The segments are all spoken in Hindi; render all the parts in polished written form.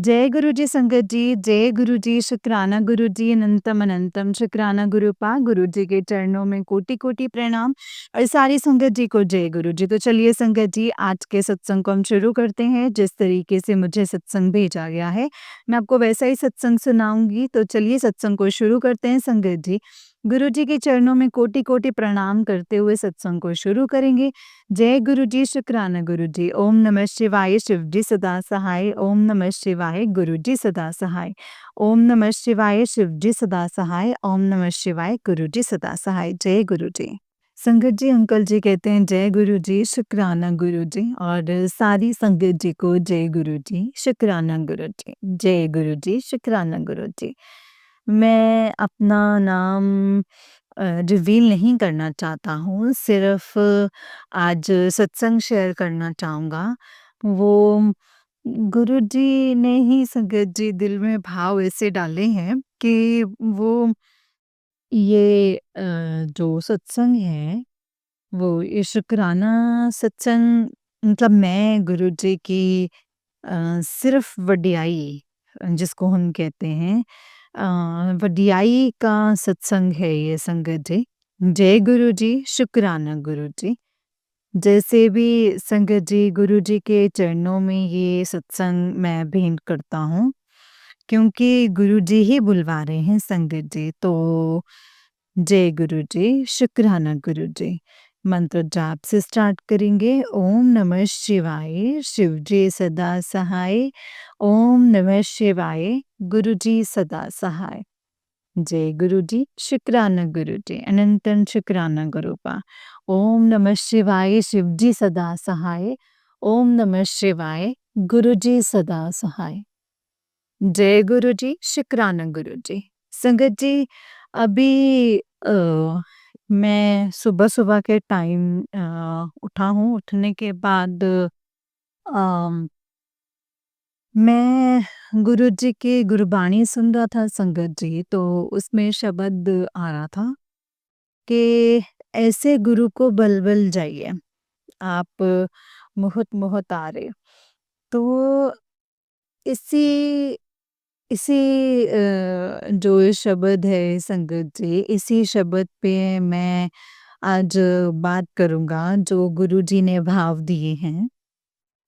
जय गुरु जी संगत जी, जय गुरु जी, शुक्राना गुरु जी, अनंतम अनंतम शुक्राना गुरुपा। गुरु जी के चरणों में कोटि-कोटि प्रणाम और सारी संगत जी को जय गुरु जी। तो चलिए संगत जी, आज के सत्संग को हम शुरू करते हैं। जिस तरीके से मुझे सत्संग भेजा गया है, मैं आपको वैसा ही सत्संग सुनाऊँगी। तो चलिए सत्संग को शुरू करते हैं संगत जी। गुरु जी के चरणों में कोटि-कोटि प्रणाम करते हुए सत्संग को शुरू करेंगे। जय गुरु जी, शुक्राना गुरु जी। ओम नमः शिवाय, शिव जी सदा सहाय। ओम नमः शिवाय, गुरु जी सदा सहाय। ओम नमः शिवाय, शिव जी सदा सहाय। ओम नमः शिवाय, गुरु जी सदा सहाय। जय गुरु जी। संगत जी, अंकल जी कहते हैं जय गुरु जी, शुक्राना गुरु जी और सारी संगत जी को जय गुरु जी, शुक्राना गुरु जी। जय गुरु जी, शुक्राना गुरु जी। मैं अपना नाम रिवील नहीं करना चाहता हूँ, सिर्फ़ आज सत्संग शेयर करना चाहूँगा। वो गुरुजी ने ही संगत जी दिल में भाव ऐसे डाले हैं कि वो ये जो सत्संग है, वो ये शुक्राना सत्संग मतलब मैं गुरुजी की सिर्फ़ वडियाई जिसको हम कहते हैं वडियाई का सत्संग है ये संगत जी। जय गुरु जी, शुक्राना गुरु जी। जैसे भी संगत जी गुरु जी के चरणों में ये सत्संग मैं भेंट करता हूँ, क्योंकि गुरु जी ही बुलवा रहे हैं संगत जी। तो जय गुरु जी, शुक्राना गुरु जी। मंत्र जाप से स्टार्ट करेंगे। ओम नमः शिवाय, शिव जी सदा सहाय। ओम नमः शिवाय, गुरु जी सदा सहाय। जय गुरु जी, शुक्राना गुरु जी, अनंतन शुक्राना गुरुपा। ओम नमः शिवाय, शिव जी सदा सहाय। ओम नमः शिवाय, गुरु जी सदा सहाय। जय गुरु जी, शुक्राना गुरु जी। संगत जी, अभी मैं सुबह-सुबह के टाइम उठा हूँ, उठने के बाद अम, मैं गुरुजी की गुरबाणी सुन रहा था संगत जी, तो उसमें शब्द आ रहा था कि ऐसे गुरु को बल-बल जाइए, आप बहुत-बहुत आ रहे। तो इसी इसी जो ये शब्द है संगत जी, इसी शब्द पे मैं आज बात करूँगा जो गुरुजी ने भाव दिए हैं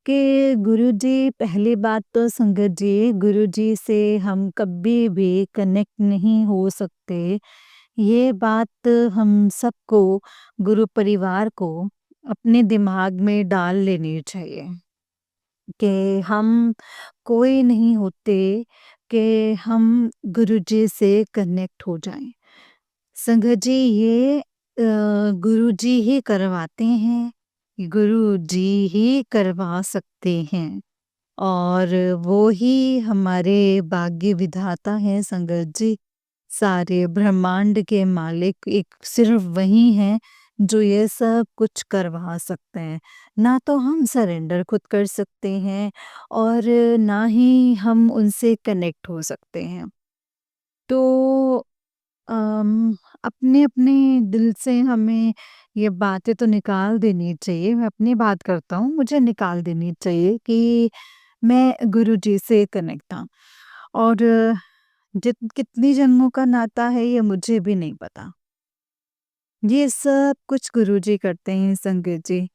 कि गुरुजी पहली बात तो संगत जी, गुरुजी से हम कभी भी कनेक्ट नहीं हो सकते। ये बात हम सबको, गुरु परिवार को अपने दिमाग में डाल लेनी चाहिए कि हम कोई नहीं होते कि हम गुरुजी से कनेक्ट हो जाएँ। संगत जी, ये गुरुजी ही करवाते हैं, गुरुजी ही करवा सकते हैं और वो ही हमारे भाग्य विधाता हैं संगत जी। सारे ब्रह्मांड के मालिक एक सिर्फ वही हैं जो ये सब कुछ करवा सकते हैं। ना तो हम सरेंडर खुद कर सकते हैं और ना ही हम उनसे कनेक्ट हो सकते हैं। तो अम, अपने-अपने दिल से हमें ये बातें तो निकाल देनी चाहिए। मैं अपनी बात करता हूँ, मुझे निकाल देनी चाहिए कि मैं गुरुजी से कनेक्ट था और जित कितनी जन्मों का नाता है ये मुझे भी नहीं पता। ये सब कुछ गुरुजी करते हैं संगत जी।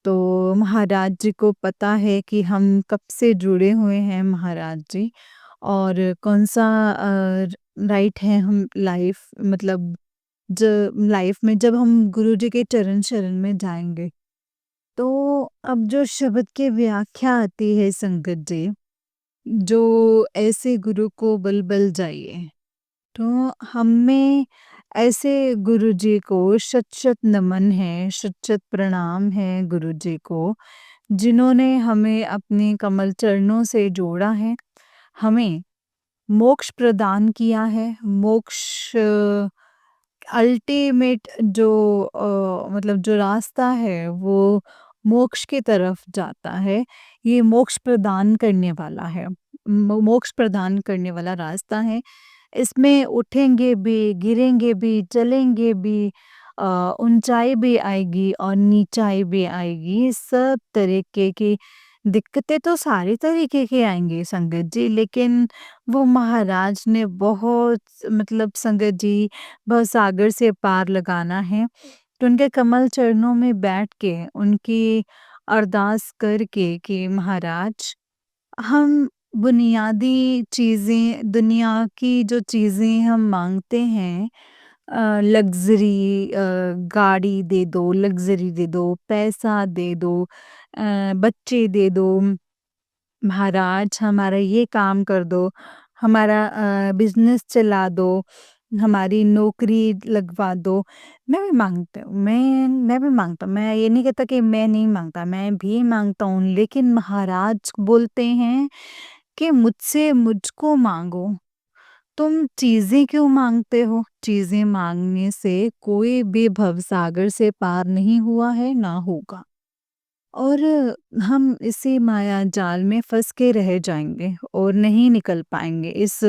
तो महाराज जी को पता है कि हम कब से जुड़े हुए हैं महाराज जी और कौन-सा राइट है हम लाइफ मतलब ज लाइफ में जब हम गुरुजी के चरण शरण में जाएँगे। तो अब जो शब्द की व्याख्या आती है संगत जी, जो ऐसे गुरु को बल-बल जाइए। तो हमें ऐसे गुरुजी को शत-शत नमन है, शत-शत प्रणाम है गुरुजी को, जिन्होंने हमें अपने कमल चरणों से जोड़ा है, हमें मोक्ष प्रदान किया है। मोक्ष अल्टीमेट जो मतलब जो रास्ता है वो मोक्ष की तरफ जाता है। ये मोक्ष प्रदान करने वाला है। मोक्ष प्रदान करने वाला रास्ता है। इसमें उठेंगे भी, गिरेंगे भी, चलेंगे भी, ऊँचाई भी आएगी और नीचाई भी आएगी। सब तरीके की दिक्कतें तो सारी तरीके की आएँगी संगत जी, लेकिन वो महाराज ने बहुत मतलब संगत जी, बहुत सागर से पार लगाना है, तो उनके कमल चरणों में बैठ के, उनकी अरदास करके कि महाराज, हम बुनियादी चीज़ें, दुनिया की जो चीज़ें हम माँगते हैं, लग्ज़री, गाड़ी दे दो, लग्ज़री दे दो, पैसा दे दो, बच्चे दे दो, महाराज हमारा ये काम कर दो, हमारा बिज़नेस चला दो, हमारी नौकरी लगवा दो। मैं भी माँगती हूँ, मैं भी माँगता हूँ, मैं ये नहीं कहता कि मैं नहीं माँगता, मैं भी माँगता हूँ, लेकिन महाराज बोलते हैं कि मुझसे मुझको माँगो। तुम चीज़ें क्यों माँगते हो? चीज़ें माँगने से कोई भी भवसागर से पार नहीं हुआ है, ना होगा। और हम इसी माया जाल में फँस के रह जाएँगे और नहीं निकल पाएँगे इस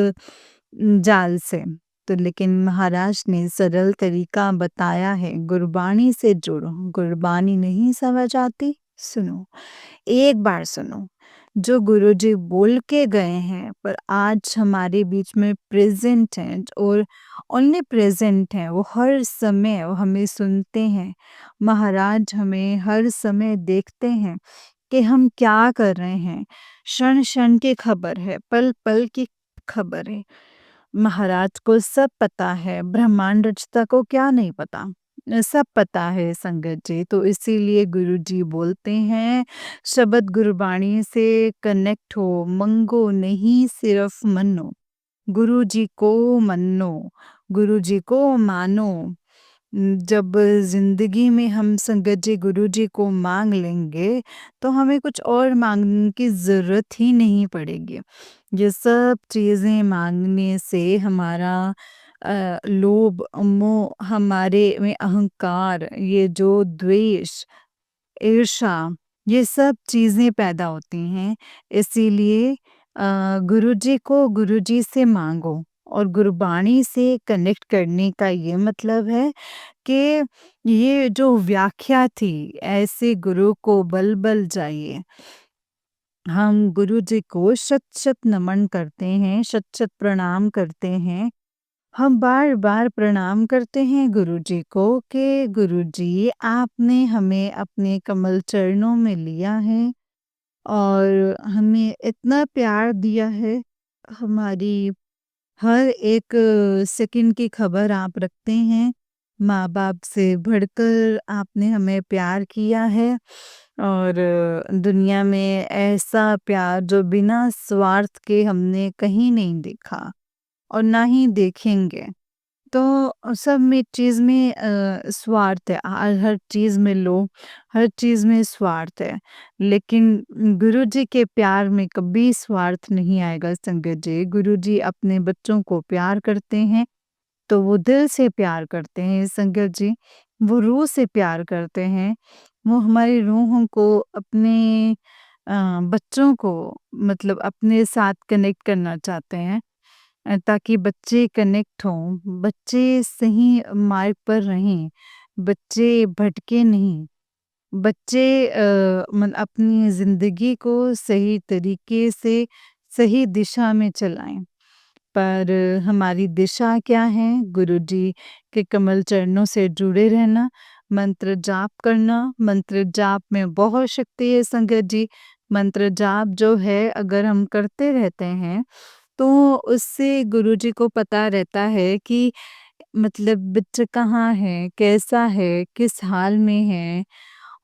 जाल से। तो लेकिन महाराज ने सरल तरीका बताया है, गुरबाणी से जुड़ो, गुरबानी नहीं समझ आती? सुनो, एक बार सुनो, जो गुरुजी बोल के गए हैं पर आज हमारे बीच में प्रेज़ेंट हैं और ओनली प्रेज़ेंट हैं, वो हर समय वो हमें सुनते हैं। महाराज हमें हर समय देखते हैं कि हम क्या कर रहे हैं, क्षण-क्षण की खबर है, पल-पल की खबर है। महाराज को सब पता है, ब्रह्मांड रचता को क्या नहीं पता? सब पता है संगत जी, तो इसीलिए गुरुजी बोलते हैं, शब्द गुरबाणी से कनेक्ट हो, मंगो नहीं सिर्फ मनो, गुरुजी को मनो, गुरुजी को मानो। जब ज़िंदगी में हम संगत जी गुरुजी को माँग लेंगे, तो हमें कुछ और माँगने की ज़रूरत ही नहीं पड़ेगी। ये सब चीज़ें माँगने से हमारा लोभ, मोह, हमारे में अहंकार, ये जो द्वेष, ईर्ष्या, ये सब चीज़ें पैदा होती हैं। इसीलिए गुरुजी को गुरुजी से माँगो और गुरबाणी से कनेक्ट करने का ये मतलब है कि ये जो व्याख्या थी, ऐसे गुरु को बल-बल जाइए। हम गुरुजी को शत-शत नमन करते हैं, शत-शत प्रणाम करते हैं। हम बार-बार प्रणाम करते हैं गुरुजी को कि गुरुजी, आपने हमें अपने कमल चरणों में लिया है और हमें इतना प्यार दिया है। हमारी हर एक सेकंड की खबर आप रखते हैं। माँ-बाप से बढ़कर आपने हमें प्यार किया है और दुनिया में ऐसा प्यार जो बिना स्वार्थ के हमने कहीं नहीं देखा और ना ही देखेंगे। तो सब में चीज़ में स्वार्थ है, हर चीज़ में लोभ, हर चीज़ में स्वार्थ है। लेकिन गुरुजी के प्यार में कभी स्वार्थ नहीं आएगा संगत जी। गुरुजी अपने बच्चों को प्यार करते हैं, तो वो दिल से प्यार करते हैं संगत जी। वो रूह से प्यार करते हैं। वो हमारी रूहों को अपने बच्चों को मतलब अपने साथ कनेक्ट करना चाहते हैं। ताकि बच्चे कनेक्ट हों, बच्चे सही मार्ग पर रहें, बच्चे भटके नहीं, बच्चे अपनी ज़िंदगी को सही तरीके से, सही दिशा में चलाएँ। पर हमारी दिशा क्या है? गुरुजी के कमल चरणों से जुड़े रहना, मंत्र जाप करना, मंत्र जाप में बहुत शक्ति है संगत जी। मंत्र जाप जो है अगर हम करते रहते हैं, तो उससे गुरुजी को पता रहता है कि मतलब बच्चा कहाँ है, कैसा है, किस हाल में है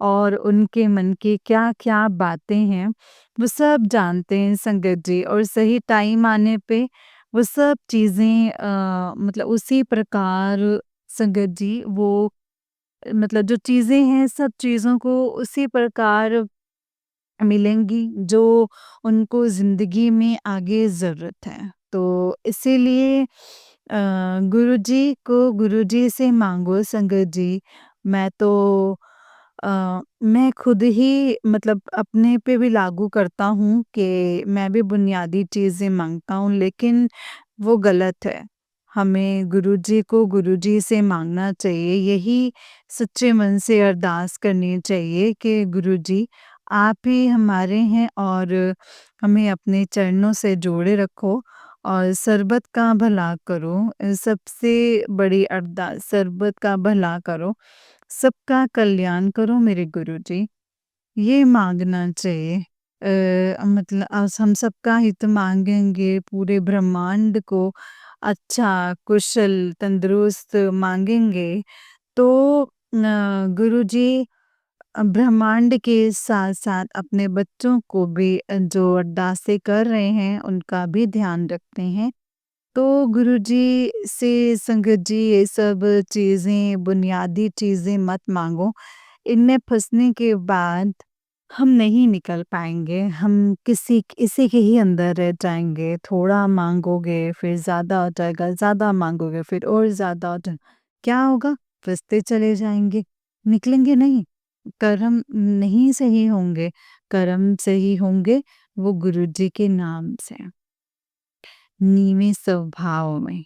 और उनके मन की क्या-क्या बातें हैं, वो सब जानते हैं संगत जी और सही टाइम आने पे वो सब चीज़ें मतलब उसी प्रकार संगत जी वो मतलब जो चीज़ें हैं सब चीज़ों को उसी प्रकार मिलेंगी जो उनको ज़िंदगी में आगे ज़रूरत है। तो इसीलिए गुरुजी को गुरुजी से माँगो संगत जी। मैं तो मैं खुद ही मतलब अपने पे भी लागू करता हूँ कि मैं भी बुनियादी चीज़ें माँगता हूँ, लेकिन वो गलत है। हमें गुरुजी को गुरुजी से माँगना चाहिए, यही सच्चे मन से अरदास करनी चाहिए कि गुरुजी, आप ही हमारे हैं और हमें अपने चरणों से जोड़े रखो और सर्बत का भला करो। सबसे बड़ी अरदास सर्बत का भला करो, सबका कल्याण करो मेरे गुरुजी। ये माँगना चाहिए। मतलब हम सबका हित माँगेंगे, पूरे ब्रह्मांड को अच्छा, कुशल, तंदुरुस्त माँगेंगे तो गुरुजी ब्रह्मांड के साथ-साथ अपने बच्चों को भी जो अरदासें कर रहे हैं, उनका भी ध्यान रखते हैं। तो गुरुजी से संगत जी ये सब चीज़ें, बुनियादी चीज़ें मत माँगो। इनमें फँसने के बाद हम नहीं निकल पाएँगे। हम किसी इसी के ही अंदर रह जाएँगे। थोड़ा माँगोगे, फिर ज़्यादा हो जाएगा, ज़्यादा माँगोगे, फिर और ज़्यादा हो जाए क्या होगा? फँसते चले जाएँगे, निकलेंगे नहीं। कर्म नहीं सही होंगे, कर्म सही होंगे वो गुरुजी के नाम से। नीवें स्वभाव में।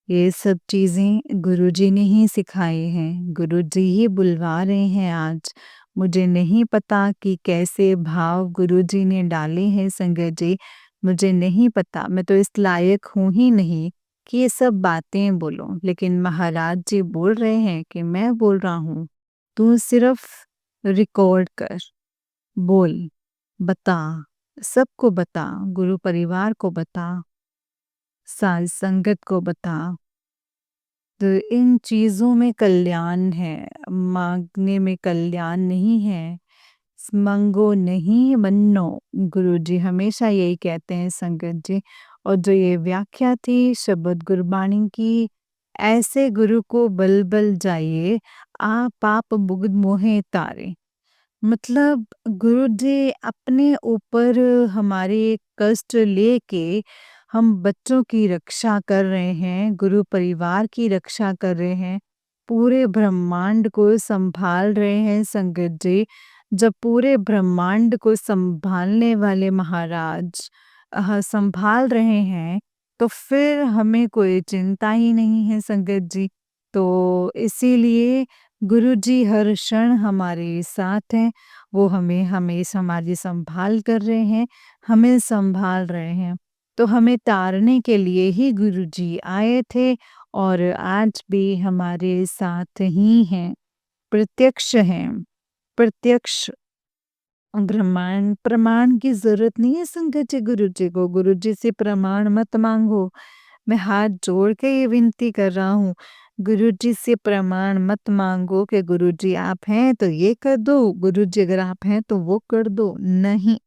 ये सब चीज़ें गुरुजी ने ही सिखाई हैं, गुरुजी ही बुलवा रहे हैं आज। मुझे नहीं पता कि कैसे भाव गुरुजी ने डाले हैं संगत जी, मुझे नहीं पता, मैं तो इस लायक हूँ ही नहीं कि ये सब बातें बोलूँ। लेकिन महाराज जी बोल रहे हैं कि मैं बोल रहा हूँ, तू सिर्फ रिकॉर्ड कर, बोल, बता, सबको बता, गुरु परिवार को बता, सारी संगत को बता। तो इन चीज़ों में कल्याण है, माँगने में कल्याण नहीं है। मांगो नहीं मन्नो, गुरुजी हमेशा यही कहते हैं संगत जी। और जो ये व्याख्या थी शब्द गुरबाणी की, ऐसे गुरु को बल बल जाइए, आ पाप मुगध मोहे तारे। मतलब गुरुजी अपने ऊपर हमारे कष्ट लेके हम बच्चों की रक्षा कर रहे हैं, गुरु परिवार की रक्षा कर रहे हैं, पूरे ब्रह्मांड को संभाल रहे हैं संगत जी। जब पूरे ब्रह्मांड को संभालने वाले महाराज संभाल रहे हैं, तो फिर हमें कोई चिंता ही नहीं है संगत जी। तो इसीलिए गुरुजी हर क्षण हमारे साथ हैं, वो हमें हमेशा हमारी संभाल कर रहे हैं, हमें संभाल रहे हैं। तो हमें तारने के लिए ही गुरुजी आए थे और आज भी हमारे साथ ही हैं, प्रत्यक्ष हैं, प्रत्यक्ष ब्रह्मांड प्रमाण की ज़रूरत नहीं है संगत जी गुरुजी को, गुरुजी से प्रमाण मत माँगो। मैं हाथ जोड़ के ये विनती कर रहा हूँ, गुरुजी से प्रमाण मत माँगो कि गुरुजी आप हैं तो ये कर दो, गुरुजी अगर आप हैं तो वो कर दो, नहीं।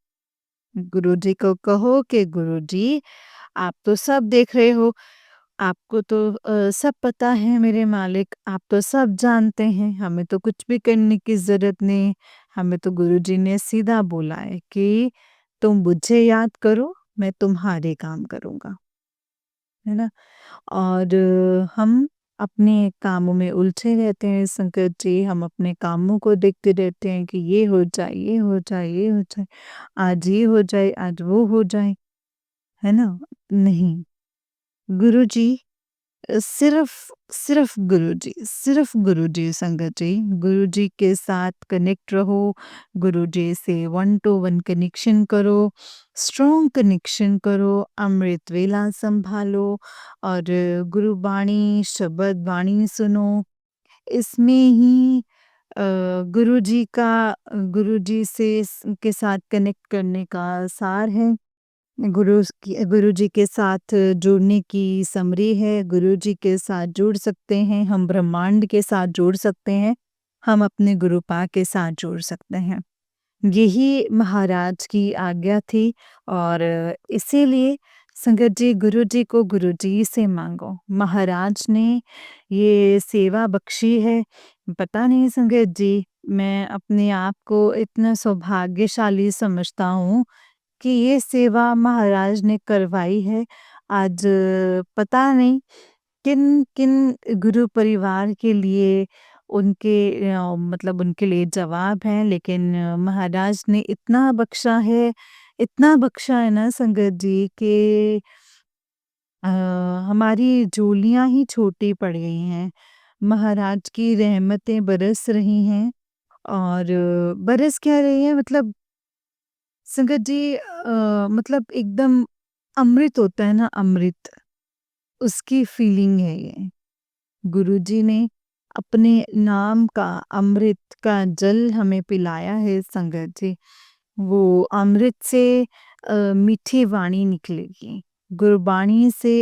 गुरुजी को कहो कि गुरुजी आप तो सब देख रहे हो, आपको तो सब पता है मेरे मालिक, आप तो सब जानते हैं, हमें तो कुछ भी करने की ज़रूरत नहीं। हमें तो गुरुजी ने सीधा बोला है कि तुम मुझे याद करो, मैं तुम्हारे काम करूँगा, है ना? और हम अपने कामों में उलझे रहते हैं संकट जी, हम अपने कामों को देखते रहते हैं कि ये हो जाए, ये हो जाए, ये हो जाए, आज ये हो जाए, आज वो हो जाए, है ना? नहीं, गुरुजी सिर्फ़ सिर्फ़ गुरुजी, सिर्फ़ गुरुजी संगत जी, गुरुजी के साथ कनेक्ट रहो, गुरुजी से वन टू वन कनेक्शन करो, स्ट्रॉन्ग कनेक्शन करो, अमृत वेला संभालो और गुरुबाणी, शब्द वाणी सुनो। इसमें ही गुरुजी का गुरुजी से के साथ कनेक्ट करने का सार है। गुरुजी के साथ जुड़ने की समरी है, गुरुजी के साथ जुड़ सकते हैं, हम ब्रह्मांड के साथ जुड़ सकते हैं, हम अपने गुरुपा के साथ जुड़ सकते हैं। यही महाराज की आज्ञा थी और इसीलिए संगत जी गुरुजी को गुरुजी से मांगो। महाराज ने ये सेवा बख्शी है, पता नहीं संगत जी, मैं अपने आप को इतना सौभाग्यशाली समझता हूँ कि ये सेवा महाराज ने करवाई है। आज पता नहीं किन-किन गुरु परिवार के लिए उनके मतलब उनके लिए जवाब हैं, लेकिन महाराज ने इतना बख्शा है ना संगत जी कि अ, हमारी झोलियाँ ही छोटी पड़ गई हैं। महाराज की रहमतें बरस रही हैं और बरस क्या रही हैं मतलब संगत जी मतलब एकदम अमृत होता है ना अमृत, उसकी फीलिंग है ये। गुरुजी ने अपने नाम का अमृत का जल हमें पिलाया है संगत जी। वो अमृत से मीठी वाणी निकलेगी। गुरबानी से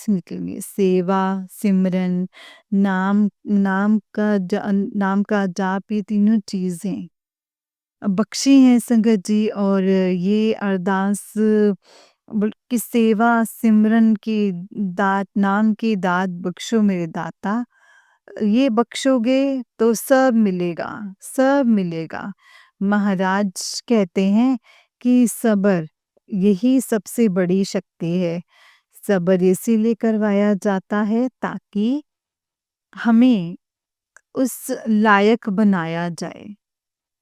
निकलेगी। सेवा, सिमरन, नाम नाम का जाप ये तीनों चीज़ें बख्शी हैं संगत जी और ये अरदास बल्कि सेवा सिमरन की दात नाम की दात बख्शो मेरे दाता ये बख्शोगे तो सब मिलेगा, सब मिलेगा। महाराज कहते हैं कि सब्र यही सबसे बड़ी शक्ति है। सब्र इसीलिए करवाया जाता है ताकि हमें उस लायक बनाया जाए।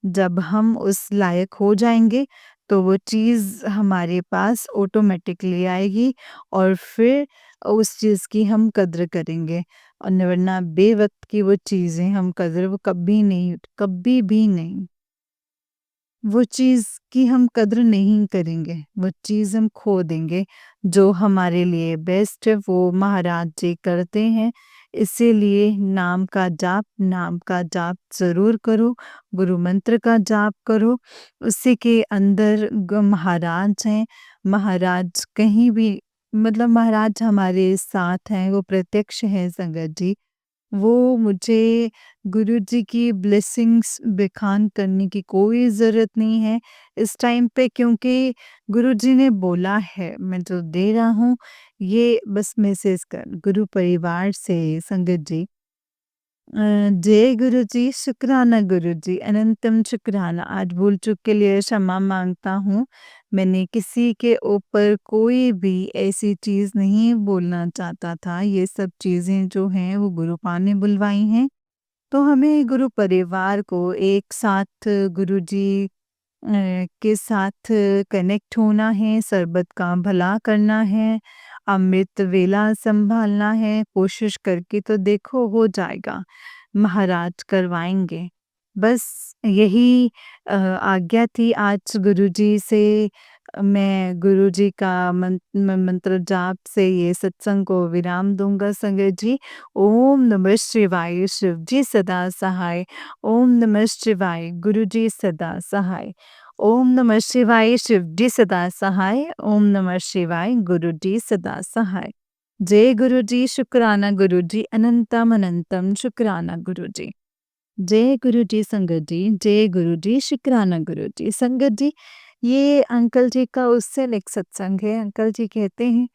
जब हम उस लायक हो जाएँगे, तो वो चीज़ हमारे पास ऑटोमैटिकली आएगी और फिर उस चीज़ की हम कद्र करेंगे और वरना बेवक़्त की वो चीज़ें हम कद्र वो कभी भी नहीं। वो चीज़ की हम कद्र नहीं करेंगे, वो चीज़ हम खो देंगे, जो हमारे लिए बेस्ट है वो महाराज जी करते हैं। इसीलिए नाम का जाप ज़रूर करो, गुरु मंत्र का जाप करो, उसी के अंदर महाराज हैं, महाराज कहीं भी मतलब महाराज हमारे साथ हैं, वो प्रत्यक्ष हैं संगत जी। वो मुझे गुरुजी की ब्लेसिंग्स बखान करने की कोई ज़रूरत नहीं है इस टाइम पे क्योंकि गुरुजी ने बोला है, मैं जो दे रहा हूँ ये बस मैसेज कर गुरु परिवार से संगत जी। जय गुरुजी, शुक्राना गुरुजी, अनंतम शुक्राना। आज भूल-चूक के लिए क्षमा माँगता हूँ। मैंने किसी के ऊपर कोई भी ऐसी चीज़ नहीं बोलना चाहता था। ये सब चीज़ें जो हैं वो गुरुपा ने बुलवाई हैं। तो हमें गुरु परिवार को एक साथ गुरुजी के साथ कनेक्ट होना है, सरबत का भला करना है, अमृत वेला सँभालना है, कोशिश करके तो देखो हो जाएगा। महाराज करवाएँगे। बस यही आज्ञा थी आज गुरुजी से मैं गुरुजी का मंत्र जाप से ये सत्संग को विराम दूँगा संगत जी। ओम नमः शिवाय, शिव जी सदा सहाय। ओम नमः शिवाय, गुरुजी सदा सहाय। ओम नमः शिवाय, शिव जी सदा सहाय। ओम नमः शिवाय, गुरुजी सदा सहाय। जय गुरुजी, शुक्राना गुरुजी, अनंतम अनंतम शुक्राना गुरुजी। जय गुरुजी संगत जी, जय गुरुजी, शुक्राना गुरुजी। संगत जी, ये अंकल जी का उससे एक सत्संग है। अंकल जी कहते हैं,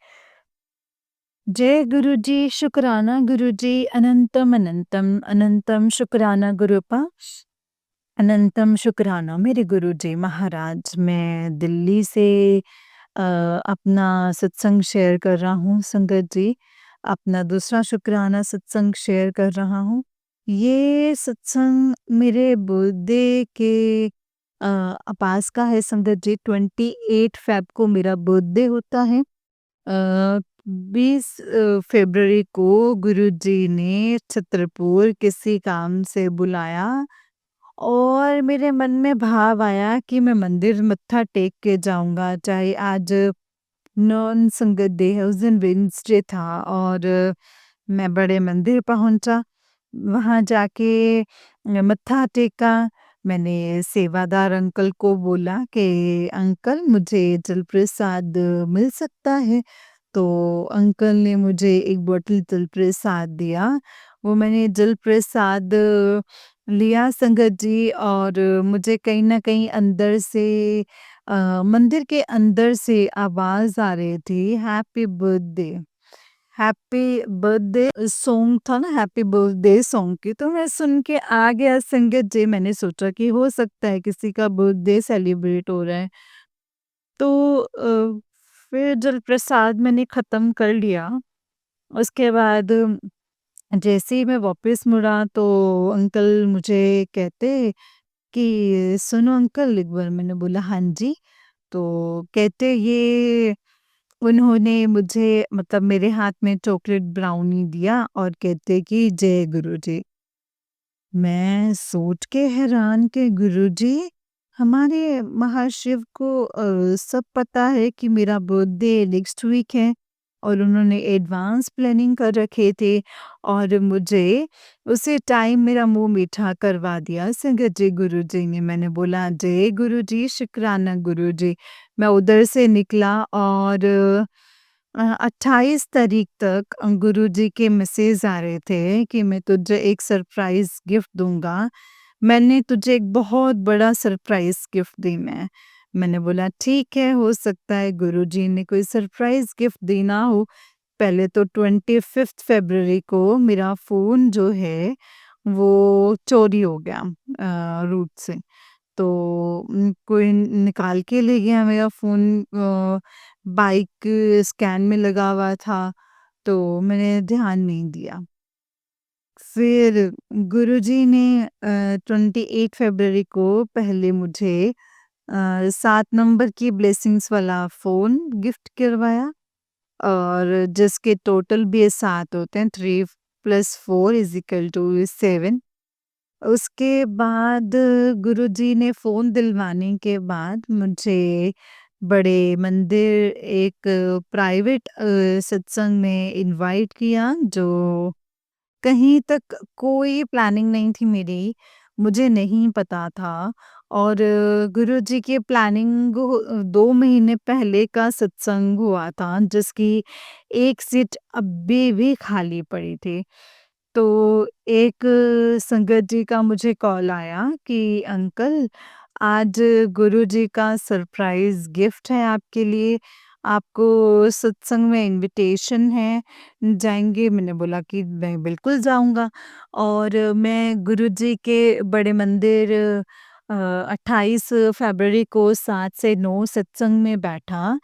जय गुरुजी, शुक्राना गुरुजी, अनंतम अनंतम अनंतम शुक्राना गुरुपा। अनंतम शुक्राना मेरे गुरुजी महाराज। मैं दिल्ली से अपना सत्संग शेयर कर रहा हूँ संगत जी। अपना दूसरा शुक्राना सत्संग शेयर कर रहा हूँ। ये सत्संग मेरे बर्थडे के पास का है संगत जी। 28 फ़ेब को मेरा बर्थडे होता है। 20 फ़रवरी को गुरुजी ने छतरपुर किसी काम से बुलाया और मेरे मन में भाव आया कि मैं मंदिर मत्था टेक के जाऊँगा, चाहे आज नॉन संगत डे है, उस दिन वेडनेसडे था और मैं बड़े मंदिर पहुँचा। वहाँ जाके मत्था टेका। मैंने सेवादार अंकल को बोला कि अंकल मुझे जल प्रसाद मिल सकता है? तो अंकल ने मुझे 1 बॉटल जल प्रसाद दिया। वो मैंने जल प्रसाद लिया संगत जी और मुझे कहीं न कहीं अंदर से मंदिर के अंदर से आवाज़ आ रही थी हैप्पी बर्थडे सॉन्ग था ना हैप्पी बर्थडे सॉन्ग की तो मैं सुन के आ गया संगत जी। मैंने सोचा कि हो सकता है किसी का बर्थडे सेलिब्रेट हो रहा है। तो फिर जल प्रसाद मैंने ख़त्म कर लिया। उसके बाद जैसे ही मैं वापस मुड़ा तो अंकल मुझे कहते कि सुनो अंकल एक बार। मैंने बोला हाँ जी। तो कहते ये उन्होंने मुझे मतलब मेरे हाथ में चॉकलेट ब्राउनी दिया और कहते कि जय गुरुजी। मैं सोच के हैरान कि गुरुजी हमारे महाशिव को सब पता है कि मेरा बर्थडे नेक्स्ट वीक है और उन्होंने एडवांस प्लानिंग कर रखे थे और मुझे उसी टाइम मेरा मुँह मीठा करवा दिया संगत जी गुरुजी ने। मैंने बोला जय गुरुजी, शुक्राना गुरुजी। मैं उधर से निकला और 28 तारीख तक गुरुजी के मैसेज आ रहे थे कि मैं तुझे एक सरप्राइज़ गिफ्ट दूँगा। मैंने तुझे एक बहुत बड़ा सरप्राइज़ गिफ्ट दी मैं। मैंने बोला ठीक है, हो सकता है गुरुजी ने कोई सरप्राइज़ गिफ्ट देना हो। पहले तो 25th फ़रवरी को मेरा फ़ोन जो है वो चोरी हो गया रूट से। तो कोई निकाल के ले गया मेरा फ़ोन बाइक स्कैन में लगा हुआ था, तो मैंने ध्यान नहीं दिया। फिर गुरुजी ने 28 फ़रवरी को पहले मुझे 7 नंबर की ब्लेसिंग्स वाला फ़ोन गिफ्ट करवाया और जिसके टोटल भी 7 होते हैं, 3 + 4 = 7। उसके बाद गुरुजी ने फ़ोन दिलवाने के बाद मुझे बड़े मंदिर एक प्राइवेट सत्संग में इनवाइट किया, जो कहीं तक कोई प्लानिंग नहीं थी मेरी, मुझे नहीं पता था और गुरुजी की प्लानिंग 2 महीने पहले का सत्संग हुआ था, जिसकी एक सीट अभी भी खाली पड़ी थी। तो एक संगत जी का मुझे कॉल आया कि अंकल, आज गुरुजी का सरप्राइज़ गिफ्ट है आपके लिए, आपको सत्संग में इनविटेशन है, जाएँगे? मैंने बोला कि मैं बिल्कुल जाऊँगा और मैं गुरुजी के बड़े मंदिर 28 फ़रवरी को 7 से 9 सत्संग में बैठा।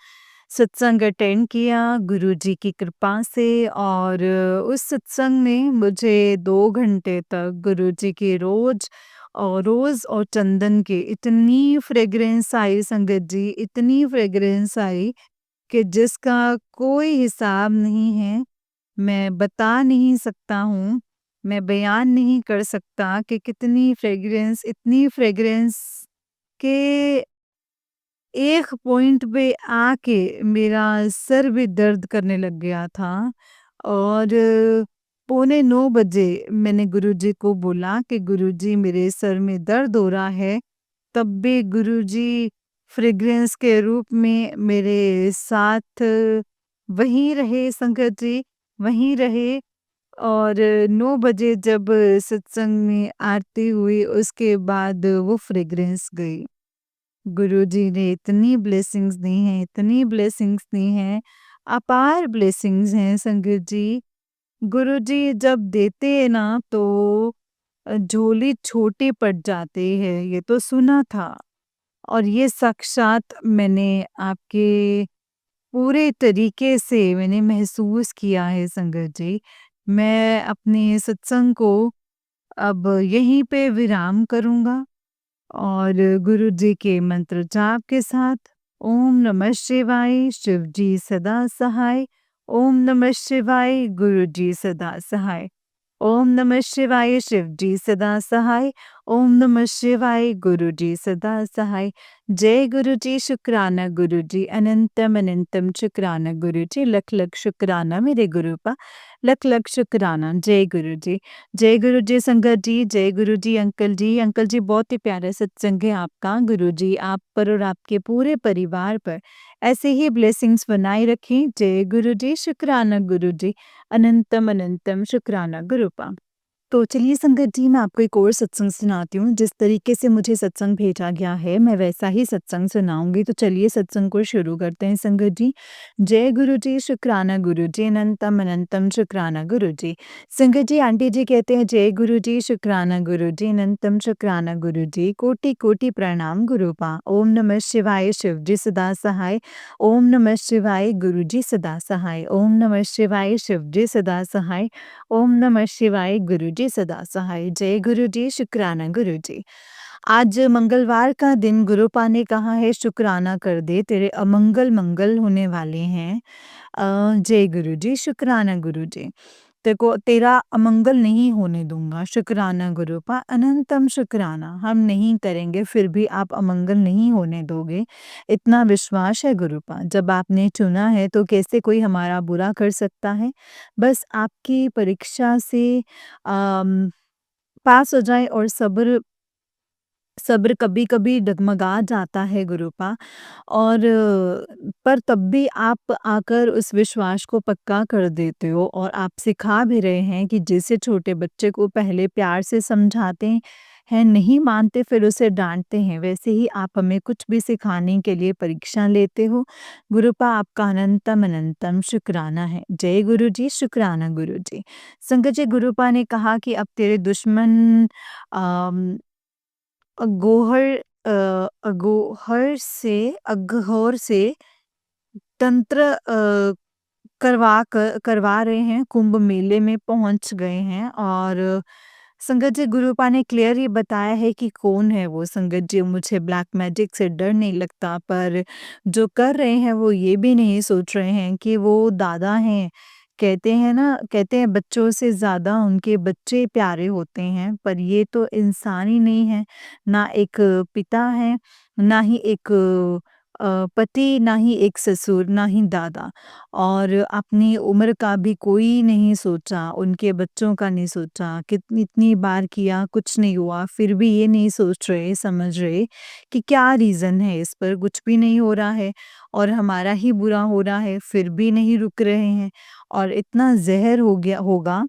सत्संग अटेंड किया गुरुजी की कृपा से और उस सत्संग में मुझे 2 घंटे तक गुरुजी की रोज़ और चंदन की इतनी फ्रेग्रेंस आई संगत जी, इतनी फ्रेग्रेंस आई कि जिसका कोई हिसाब नहीं है। मैं बता नहीं सकता हूँ, मैं बयान नहीं कर सकता कि कितनी फ्रेग्रेंस, इतनी फ्रेग्रेंस के एक पॉइंट पे आके मेरा सर भी दर्द करने लग गया था और पौने 9 बजे मैंने गुरुजी को बोला कि गुरुजी मेरे सर में दर्द हो रहा है, तब भी गुरुजी फ्रेग्रेंस के रूप में मेरे साथ वहीं रहे संगत जी, वहीं रहे और 9 बजे जब सत्संग में आरती हुई उसके बाद वो फ्रेग्रेंस गई। गुरुजी ने इतनी ब्लेसिंग्स दी हैं, इतनी ब्लेसिंग्स दी हैं, अपार ब्लेसिंग्स हैं संगत जी। गुरुजी जब देते हैं ना तो झोली छोटी पड़ जाती है, ये तो सुना था और ये साक्षात मैंने आपके पूरे तरीके से मैंने महसूस किया है संगत जी। मैं अपने सत्संग को अब यहीं पे विराम करूँगा और गुरु जी के मंत्र जाप के साथ ओम नमः शिवाय, शिव जी सदा सहाय। ओम नमः शिवाय, गुरु जी सदा सहाय। ओम नमः शिवाय, शिव जी सदा सहाय। ओम नमः शिवाय, गुरु जी सदा सहाय। जय गुरु जी, शुक्राना गुरु जी, अनंतम अनंतम शुक्राना गुरु जी, लख लख शुक्राना मेरे गुरु पा, लख लख शुक्राना। जय गुरु जी, जय गुरु जी संगत जी, जय गुरु जी अंकल जी। अंकल जी बहुत ही प्यारा सत्संग है आपका। गुरु जी आप पर और आपके पूरे परिवार पर ऐसे ही ब्लेसिंग्स बनाए रखें। जय गुरु जी, शुक्राना गुरु जी, अनंतम अनंतम शुक्राना गुरुपा। तो चलिए संगत जी मैं आपको एक और सत्संग सुनाती हूँ। जिस तरीके से मुझे सत्संग भेजा गया है मैं वैसा ही सत्संग सुनाऊंगी। तो चलिए सत्संग को शुरू करते हैं संगत जी। जय गुरु जी, शुक्राना गुरु जी, अनंतम अनंतम शुक्राना गुरु जी। संगत जी आंटी जी कहते हैं जय गुरु जी, शुक्राना गुरु जी, अनंतम शुक्राना गुरु जी, कोटि कोटि प्रणाम गुरुपा। ओम नमः शिवाय, शिव जी सदा सहाय। ओम नमः शिवाय, गुरु जी सदा सहाय। ओम नमः शिवाय, शिव जी सदा सहाय। ओम नमः शिवाय, गुरु जी सदा सहाय। जय गुरु जी, शुक्राना गुरु जी। आज मंगलवार का दिन गुरुपा ने कहा है शुक्राना कर दे, तेरे अमंगल मंगल होने वाले हैं। जय गुरु जी, शुक्राना गुरु जी। तेको तेरा अमंगल नहीं होने दूँगा। शुक्राना गुरूपा, अनंतम शुक्राना। हम नहीं करेंगे फिर भी आप अमंगल नहीं होने दोगे, इतना विश्वास है गुरूपा। जब आपने चुना है तो कैसे कोई हमारा बुरा कर सकता है? बस आपकी परीक्षा से अम, पास हो जाए और सब्र सब्र कभी-कभी डगमगा जाता है गुरूपा और पर तब भी आप आकर उस विश्वास को पक्का कर देते हो और आप सिखा भी रहे हैं कि जैसे छोटे बच्चे को पहले प्यार से समझाते हैं, नहीं मानते फिर उसे डाँटते हैं, वैसे ही आप हमें कुछ भी सिखाने के लिए परीक्षा लेते हो। गुरूपा आपका अनंतम अनंतम शुक्राना है। जय गुरुजी, शुक्राना गुरुजी। संगत जी गुरूपा ने कहा कि अब तेरे दुश्मन अम अघोर से तंत्र करवा रहे हैं, कुंभ मेले में पहुँच गए हैं और संगत जी गुरुपा ने क्लियर ही बताया है कि कौन है वो संगत जी। मुझे ब्लैक मैजिक से डर नहीं लगता, पर जो कर रहे हैं वो ये भी नहीं सोच रहे हैं कि वो दादा हैं। कहते हैं बच्चों से ज़्यादा उनके बच्चे प्यारे होते हैं, पर ये तो इंसान ही नहीं है, ना एक पिता है, ना ही एक पति, ना ही एक ससुर, ना ही दादा और अपनी उम्र का भी कोई नहीं सोचा, उनके बच्चों का नहीं सोचा, कितनी इतनी बार किया कुछ नहीं हुआ, फिर भी ये नहीं सोच रहे, समझ रहे कि क्या रीज़न है इस पर, कुछ भी नहीं हो रहा है और हमारा ही बुरा हो रहा है, फिर भी नहीं रुक रहे हैं और इतना ज़हर हो गया होगा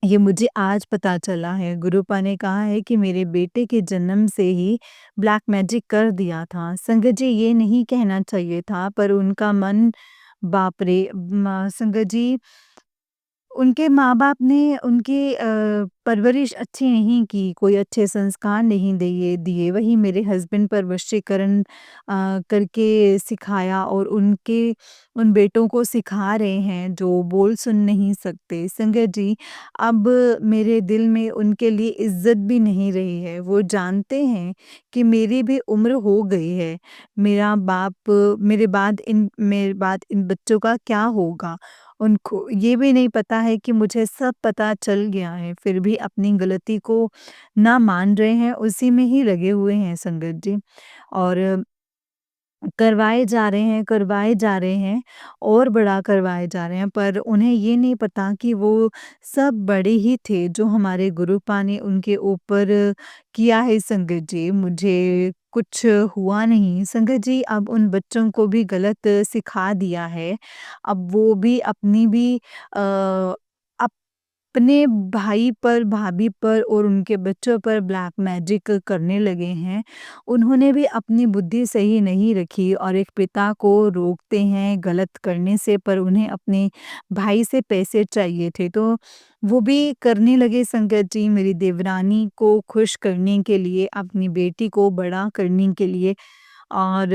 ये मुझे आज पता चला है। गुरुपा ने कहा है कि मेरे बेटे के जन्म से ही ब्लैक मैजिक कर दिया था। संगत जी ये नहीं कहना चाहिए था पर उनका मन बाप रे! संगत जी उनके माँ-बाप ने उनकी परवरिश अच्छी नहीं की, कोई अच्छे संस्कार नहीं दिए। वही मेरे हस्बैंड पर वशीकरण करके सिखाया और उन बेटों को सिखा रहे हैं जो बोल सुन नहीं सकते। संगत जी, अब मेरे दिल में उनके लिए इज़्ज़त भी नहीं रही है। वो जानते हैं कि मेरी भी उम्र हो गई है। मेरे बाद इन बच्चों का क्या होगा? उनको ये भी नहीं पता है कि मुझे सब पता चल गया है, फिर भी अपनी गलती को ना मान रहे हैं, उसी में ही लगे हुए हैं संगत जी। और करवाए जा रहे हैं और बड़ा करवाए जा रहे हैं, पर उन्हें ये नहीं पता कि वो सब बड़े ही थे जो हमारे गुरुपा ने उनके ऊपर किया है संगत जी। मुझे कुछ हुआ नहीं संगत जी, अब उन बच्चों को भी गलत सिखा दिया है। अब वो भी अपनी भी अ, अपने भाई पर, भाभी पर और उनके बच्चों पर ब्लैक मैजिक करने लगे हैं। उन्होंने भी अपनी बुद्धि सही नहीं रखी और एक पिता को रोकते हैं गलत करने से, पर उन्हें अपने भाई से पैसे चाहिए थे, तो वो भी करने लगे संगत जी मेरी देवरानी को खुश करने के लिए, अपनी बेटी को बड़ा करने के लिए और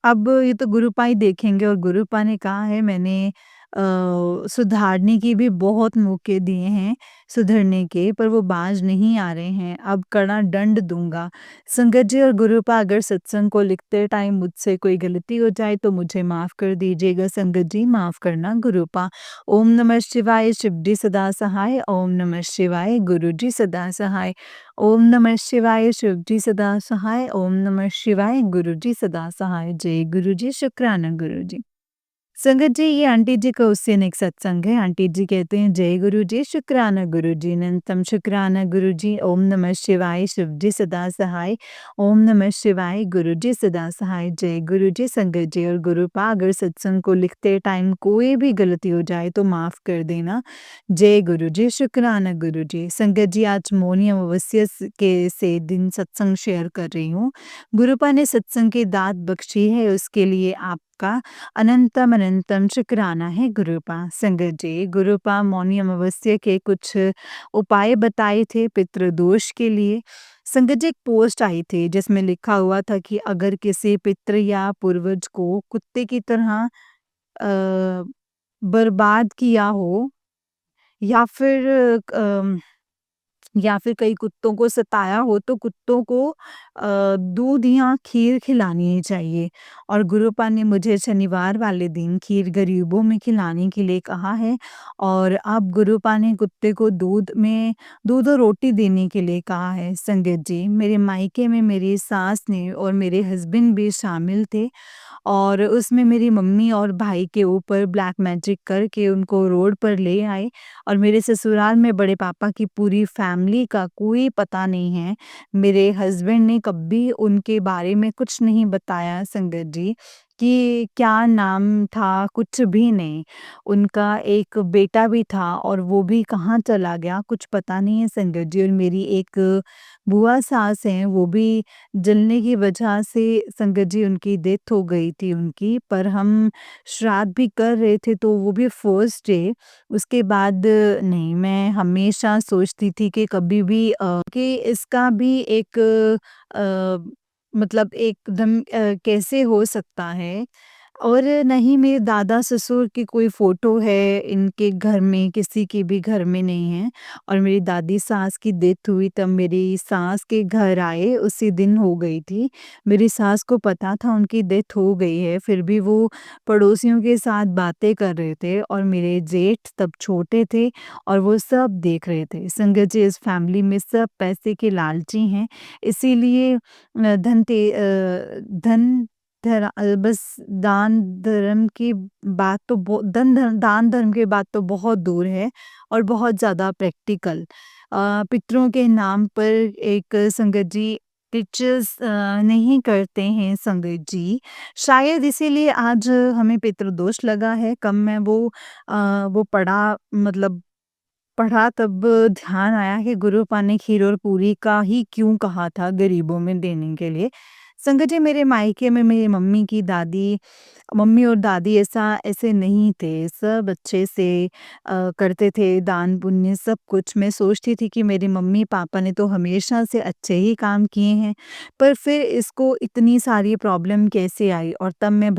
अब ये तो गुरुपा ही देखेंगे और गुरुपा ने कहा है मैंने सुधारने की भी बहुत मौके दिए हैं सुधरने के, पर वो बाज नहीं आ रहे हैं। अब कड़ा दंड दूँगा। संगत जी और गुरुपा अगर सत्संग को लिखते टाइम मुझसे कोई गलती हो जाए तो मुझे माफ़ कर दीजिएगा संगत जी, माफ़ करना गुरुपा। ओम नमः शिवाय, शिव जी सदा सहाय। ओम नमः शिवाय, गुरु जी सदा सहाय। ओम नमः शिवाय, शिव जी सदा सहाय। ओम नमः शिवाय, गुरु जी सदा सहाय। जय गुरु जी, शुक्राना गुरु जी। संगत जी ये आंटी जी का उससे नेक सत्संग है। आंटी जी कहते हैं जय गुरु जी, शुक्राना गुरु जी, अनंतम शुक्राना गुरु जी। ओम नमः शिवाय, शिव जी सदा सहाय। ओम नमः शिवाय, गुरु जी सदा सहाय। जय गुरु जी। संगत जी और गुरुपा अगर सत्संग को लिखते टाइम कोई भी गलती हो जाए तो माफ़ कर देना। जय गुरु जी, शुक्राना गुरु जी। संगत जी आज मौनी अमावस्या के से दिन सत्संग शेयर कर रही हूँ। गुरुपा ने सत्संग की दात बख्शी है उसके लिए आपका अनंतम अनंतम शुक्राना है गुरुपा। संगत जी गुरुपा मौनी अमावस्या के कुछ उपाय बताए थे पितृदोष के लिए। संगत जी एक पोस्ट आई थी जिसमें लिखा हुआ था कि अगर किसी पितृ या पूर्वज को कुत्ते की तरह बर्बाद किया हो या फिर या फिर कई कुत्तों को सताया हो तो कुत्तों को दूध या खीर खिलानी ही चाहिए। और गुरुपा ने मुझे शनिवार वाले दिन खीर गरीबों में खिलाने के लिए कहा है और अब गुरुपा ने कुत्ते को दूध और रोटी देने के लिए कहा है। संगत जी, मेरे मायके में मेरी सास ने और मेरे हस्बैंड भी शामिल थे और उसमें मेरी मम्मी और भाई के ऊपर ब्लैक मैजिक करके उनको रोड पर ले आए और मेरे ससुराल में बड़े पापा की पूरी फैमिली का कोई पता नहीं है। मेरे हस्बैंड ने कभी उनके बारे में कुछ नहीं बताया संगत जी, कि क्या नाम था, कुछ भी नहीं। उनका एक बेटा भी था और वो भी कहाँ चला गया कुछ पता नहीं है संगत जी। और मेरी एक बुआ सास हैं, वो भी जलने की वजह से संगत जी उनकी डेथ हो गई थी उनकी, पर हम श्राद्ध भी कर रहे थे तो वो भी फर्स्ट डे। उसके बाद नहीं, मैं हमेशा सोचती थी कि कभी भी कि इसका भी एक मतलब एकदम कैसे हो सकता है। और नहीं मेरे दादा-ससुर की कोई फ़ोटो है इनके घर में, किसी के भी घर में नहीं है। और मेरी दादी सास की डेथ हुई तब मेरी सास के घर आए, उसी दिन हो गई थी। मेरी सास को पता था उनकी डेथ हो गई है, फिर भी वो पड़ोसियों के साथ बातें कर रहे थे और मेरे जेठ तब छोटे थे और वो सब देख रहे थे। संगत जी, इस फैमिली में सब पैसे के लालची हैं, इसीलिए धन बस दान-धर्म की बात तो दान-धर्म की बात तो बहुत दूर है और बहुत ज़्यादा प्रैक्टिकल। पितरों के नाम पर एक संगत जी टीचर्स नहीं करते हैं संगत जी। शायद इसीलिए आज हमें पितृदोष लगा है। कब मैं वो पढ़ा तब ध्यान आया कि गुरु पाने खीर और पूरी का ही क्यों कहा था गरीबों में देने के लिए। संगत जी, मेरे मायके में मेरी मम्मी और दादी ऐसे नहीं थे, सब अच्छे से करते थे दान पुण्य सब कुछ। मैं सोचती थी कि मेरे मम्मी-पापा ने तो हमेशा से अच्छे ही काम किए हैं, पर फिर इसको इतनी सारी प्रॉब्लम कैसे आई? और तब मैं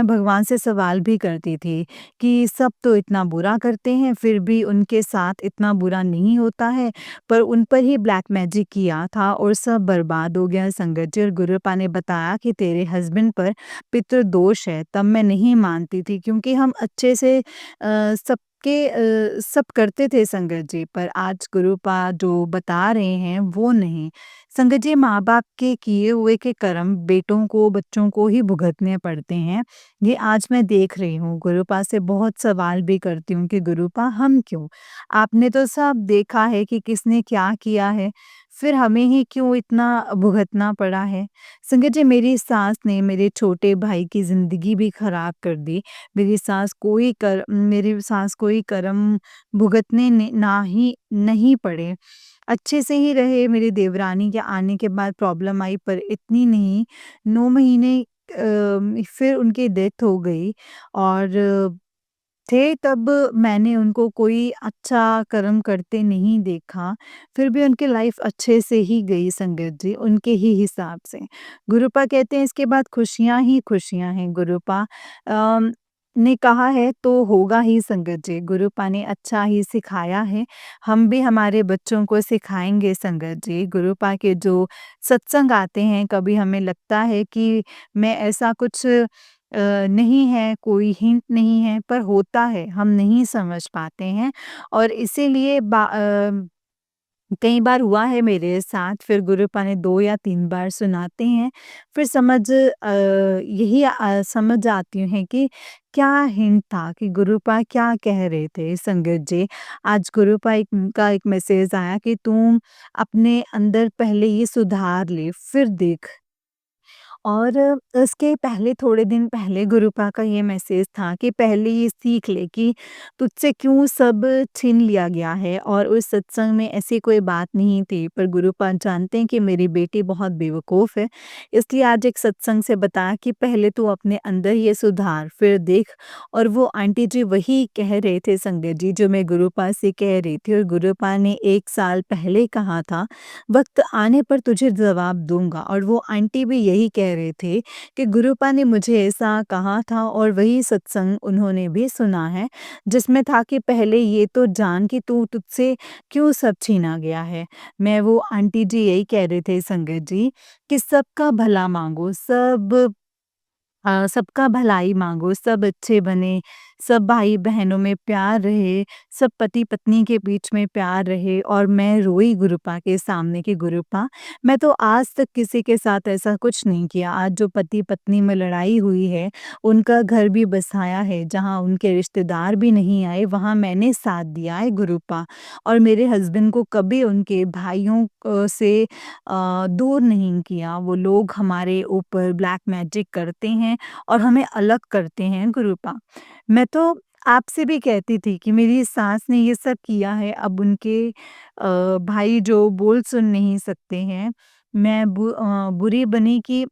भगवान से सवाल भी करती थी कि सब तो इतना बुरा करते हैं, फिर भी उनके साथ इतना बुरा नहीं होता है, पर उन पर ही ब्लैक मैजिक किया था और सब बर्बाद हो गया संगत जी। और गुरुपा ने बताया कि तेरे हस्बैंड पर पितृदोष है, तब मैं नहीं मानती थी क्योंकि हम अच्छे से सब करते थे संगत जी, पर आज गुरुपा जो बता रहे हैं वो नहीं। संगत जी, माँ-बाप के किए हुए के कर्म बच्चों को ही भुगतने पड़ते हैं। ये आज मैं देख रही हूँ, गुरुपा से बहुत सवाल भी करती हूँ कि गुरुपा हम क्यों? आपने तो सब देखा है कि किसने क्या किया है, फिर हमें ही क्यों इतना भुगतना पड़ा है? संगत जी, मेरे छोटे भाई की ज़िंदगी भी खराब कर दी। मेरी सास कोई कर्म भुगतने ने ना ही नहीं पड़े। अच्छे से ही रहे, मेरी देवरानी के आने के बाद प्रॉब्लम आई पर इतनी नहीं, 9 महीने फिर उनकी डेथ हो गई और तब मैंने उनको कोई अच्छा कर्म करते नहीं देखा, फिर भी उनकी लाइफ अच्छे से ही गई संगत जी, उनके ही हिसाब से। गुरुपा कहते हैं इसके बाद खुशियाँ ही खुशियाँ हैं गुरुपा ने कहा है तो होगा ही संगत जी, गुरुपा ने अच्छा ही सिखाया है, हम भी हमारे बच्चों को सिखाएँगे संगत जी। गुरुपा के जो सत्संग आते हैं, कभी हमें लगता है कि मैं ऐसा कुछ नहीं है, कोई हिंट नहीं है, पर होता है, हम नहीं समझ पाते हैं और इसीलिए कई बार हुआ है मेरे साथ, फिर गुरुपा ने 2 या 3 बार सुनाते हैं, फिर समझ आती है कि क्या हिंट था कि गुरुपा क्या कह रहे थे संगत जी। आज का एक मैसेज आया कि तुम अपने अंदर पहले ये सुधार ले, फिर देख। और उसके पहले थोड़े दिन पहले गुरुपा का ये मैसेज था कि पहले ये सीख ले कि तुझसे क्यों सब छीन लिया गया है और उस सत्संग में ऐसी कोई बात नहीं थी। पर गुरुपा जानते हैं कि मेरी बेटी बहुत बेवकूफ़ है, इसलिए आज एक सत्संग से बताया कि पहले तू अपने अंदर ये सुधार, फिर देख। और वो आंटी जी वही कह रहे थे संगत जी जो मैं गुरुपा से कह रही थी और गुरुपा ने 1 साल पहले कहा था, वक़्त आने पर तुझे जवाब दूँगा और वो आंटी भी यही कह रहे थे कि गुरुपा ने मुझे ऐसा कहा था और वही सत्संग उन्होंने भी सुना है, जिसमें था कि पहले ये तो जान कि तू तुझसे क्यों सब छीना गया है। मैं वो आंटी जी यही कह रहे थे संगत जी कि सबका भला माँगो, सबका भलाई माँगो, सब अच्छे बने, सब भाई-बहनों में प्यार रहे, सब पति-पत्नी के बीच में प्यार रहे और मैं रोई गुरुपा के सामने कि गुरुपा, मैं तो आज तक किसी के साथ ऐसा कुछ नहीं किया। आज जो पति-पत्नी में लड़ाई हुई है, उनका घर भी बसाया है, जहाँ उनके रिश्तेदार भी नहीं आए, वहाँ मैंने साथ दिया है गुरुपा। और मेरे हस्बैंड को कभी उनके भाइयों से दूर नहीं किया। वो लोग हमारे ऊपर ब्लैक मैजिक करते हैं और हमें अलग करते हैं गुरूपा। मैं तो आपसे भी कहती थी कि मेरी सास ने ये सब किया है, अब उनके भाई जो बोल सुन नहीं सकते हैं, मैं बुरी बनी कि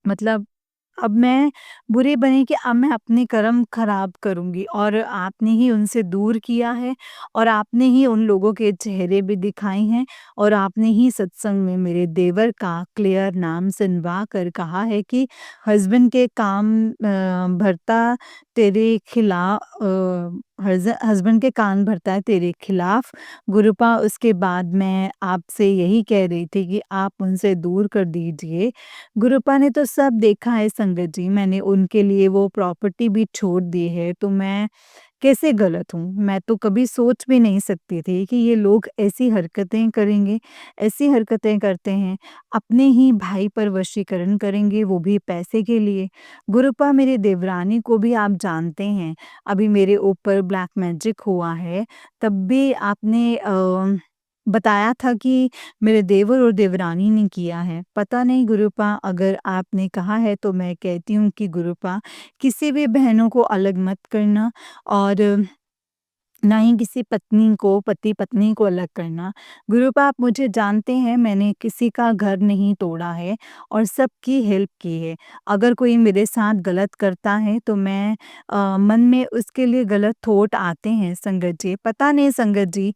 मतलब अब मैं बुरी बनी कि अब मैं अपने कर्म खराब करूँगी और आपने ही उनसे दूर किया है और आपने ही उन लोगों के चेहरे भी दिखाए हैं और आपने ही सत्संग में मेरे देवर का क्लियर नाम सुनवा कर कहा है कि हस्बैंड के काम भरता तेरे हस्बैंड के कान भरता है तेरे खिलाफ गुरुपा। उसके बाद मैं आपसे यही कह रही थी कि आप उनसे दूर कर दीजिए। गुरुपा ने तो सब देखा है संगत जी, मैंने उनके लिए वो प्रॉपर्टी भी छोड़ दी है, तो मैं कैसे गलत हूँ? मैं तो कभी सोच भी नहीं सकती थी कि ये लोग ऐसी हरकतें करेंगे, ऐसी हरकतें करते हैं, अपने ही भाई पर वशीकरण करेंगे, वो भी पैसे के लिए। गुरुपा मेरी देवरानी को भी आप जानते हैं, अभी मेरे ऊपर ब्लैक मैजिक हुआ है, तब भी आपने बताया था कि मेरे देवर और देवरानी ने किया है। पता नहीं गुरुपा, अगर आपने कहा है तो मैं कहती हूँ कि गुरुपा किसी भी बहनों को अलग मत करना और ना ही किसी पत्नी को पति-पत्नी को अलग करना। गुरुपा आप मुझे जानते हैं, मैंने किसी का घर नहीं तोड़ा है और सबकी हेल्प की है। अगर कोई मेरे साथ गलत करता है तो मैं मन में उसके लिए गलत थॉट आते हैं संगत जी। पता नहीं संगत जी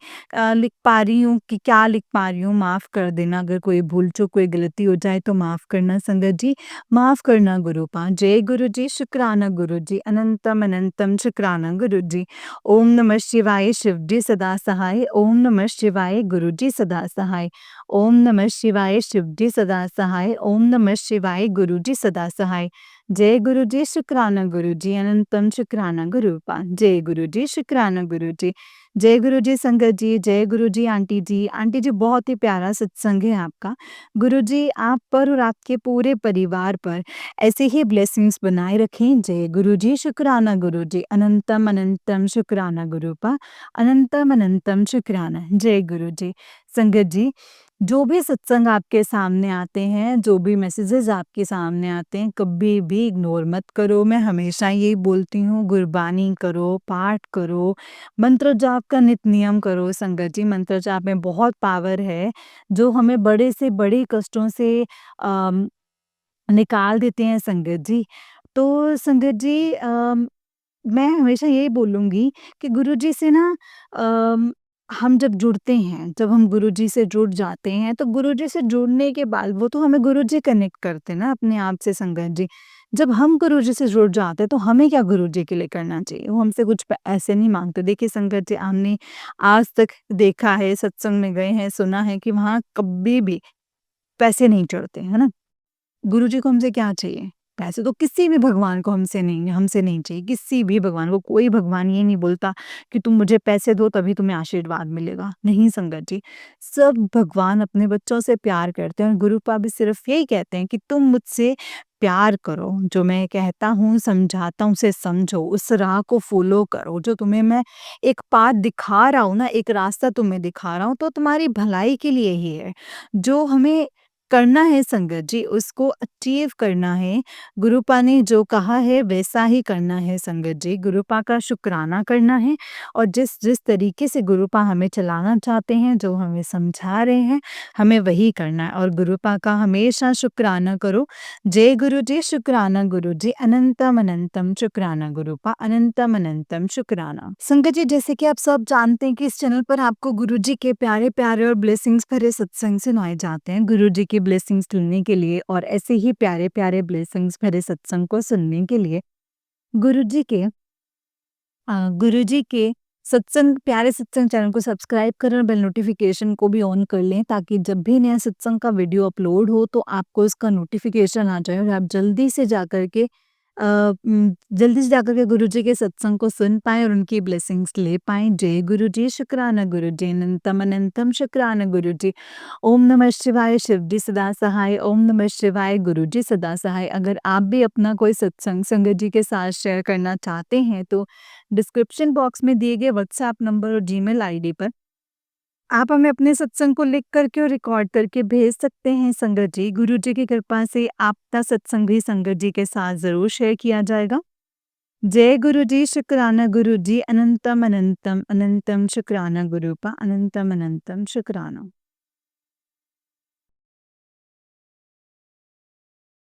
लिख पा रही हूँ कि क्या लिख पा रही हूँ, माफ़ कर देना अगर कोई भूल-चूक कोई गलती हो जाए तो माफ़ करना संगत जी, माफ़ करना गुरुपा। जय गुरु जी, शुक्राना गुरु जी, अनंतम अनंतम शुक्राना गुरु जी। ओम नमः शिवाय शिवजी सदा सहाय। ओम नमः शिवाय गुरुजी सदा सहाय। ओम नमः शिवाय शिवजी सदा सहाय। ओम नमः शिवाय गुरुजी सदा सहाय। जय गुरुजी, शुक्राना गुरुजी, अनंतम शुक्राना गुरुपा। जय गुरुजी, शुक्राना गुरुजी। जय गुरुजी संगत जी, जय गुरुजी आंटी जी। आंटी जी बहुत ही प्यारा सत्संग है आपका। गुरुजी आप पर और आपके पूरे परिवार पर ऐसे ही ब्लेसिंग्स बनाए रखें। जय गुरु जी, शुक्राना गुरु जी, अनंतम अनंतम शुक्राना गुरुपा, अनंतम अनंतम शुक्राना। जय गुरु जी। संगत जी, जो भी सत्संग आपके सामने आते हैं, जो भी मैसेजेस आपके सामने आते हैं, कभी भी इग्नोर मत करो। मैं हमेशा यही बोलती हूँ, गुरबानी करो, पाठ करो, मंत्र जाप का नित नियम करो संगत जी। मंत्र जाप में बहुत पावर है, जो हमें बड़े से बड़े कष्टों से अ निकाल देते हैं संगत जी। तो संगत जी मैं हमेशा यही बोलूँगी कि गुरुजी से ना अम, हम जब जुड़ते हैं, जब हम गुरुजी से जुड़ जाते हैं, तो गुरुजी से जुड़ने के बाद वो तो हमें गुरुजी कनेक्ट करते हैं ना अपने आप से संगत जी। जब हम गुरुजी से जुड़ जाते हैं, तो हमें क्या गुरुजी के लिए करना चाहिए? वो हमसे कुछ प ऐसे नहीं माँगते। देखिए संगत जी, हमने आज तक देखा है, सत्संग में गए हैं, सुना है कि वहाँ कभी भी पैसे नहीं चढ़ते, है ना? गुरुजी को हमसे क्या चाहिए? पैसे तो किसी भी भगवान को हमसे नहीं चाहिए, किसी भी भगवान को। कोई भगवान ये नहीं बोलता कि तुम मुझे पैसे दो तभी तुम्हें आशीर्वाद मिलेगा। नहीं संगत जी, सब भगवान अपने बच्चों से प्यार करते हैं और गुरु पापा भी सिर्फ यही कहते हैं कि तुम मुझसे प्यार करो, जो मैं कहता हूँ, समझाता हूँ, उसे समझो, उस राह को फ़ॉलो करो, जो तुम्हें मैं एक पाथ दिखा रहा हूँ ना, एक रास्ता तुम्हें दिखा रहा हूँ, तो तुम्हारी भलाई के लिए ही है। जो हमें करना है संगत जी, उसको अचीव करना है। गुरुपा ने जो कहा है वैसा ही करना है संगत जी। गुरुपा का शुकराना करना है और जिस जिस तरीके से गुरुपा हमें चलाना चाहते हैं, जो हमें समझा रहे हैं, हमें वही करना है और गुरुपा का हमेशा शुकराना करो। जय गुरु जी, शुकराना गुरु जी, अनंतम अनंतम शुकराना गुरुपा, अनंतम अनंतम शुकराना। संगत जी, जैसे कि आप सब जानते हैं कि इस चैनल पर आपको गुरु जी के प्यारे-प्यारे और ब्लेसिंग्स भरे सत्संग सुनाए जाते हैं। गुरु जी की की ब्लेसिंग्स लेने के लिए और ऐसे ही प्यारे-प्यारे ब्लेसिंग्स भरे सत्संग को सुनने के लिए गुरुजी के गुरुजी के सत्संग प्यारे सत्संग चैनल को सब्सक्राइब करें और बेल नोटिफिकेशन को भी ऑन कर लें ताकि जब भी नया सत्संग का वीडियो अपलोड हो तो आपको उसका नोटिफिकेशन आ जाए और आप जल्दी से जाकर के गुरुजी के सत्संग को सुन पाएँ और उनकी ब्लेसिंग्स ले पाएँ। जय गुरुजी, शुक्राना गुरुजी, अनंतम अनंतम शुक्राना गुरुजी। ओम नमः शिवाय, शिव जी सदा सहाय। ओम नमः शिवाय, गुरुजी सदा सहाय। अगर आप भी अपना कोई सत्संग संगत जी के साथ शेयर करना चाहते हैं तो डिस्क्रिप्शन बॉक्स में दिए गए व्हाट्सएप नंबर और जीमेल आईडी पर आप हमें अपने सत्संग को लिख करके और रिकॉर्ड करके भेज सकते हैं संगत जी। गुरु जी की कृपा से आपका सत्संग भी संगत जी के साथ ज़रूर शेयर किया जाएगा। जय गुरु जी, शुक्राना गुरु जी, अनंतम अनंतम अनंतम शुक्राना गुरुपा, अनंतम अनंतम शुक्राना।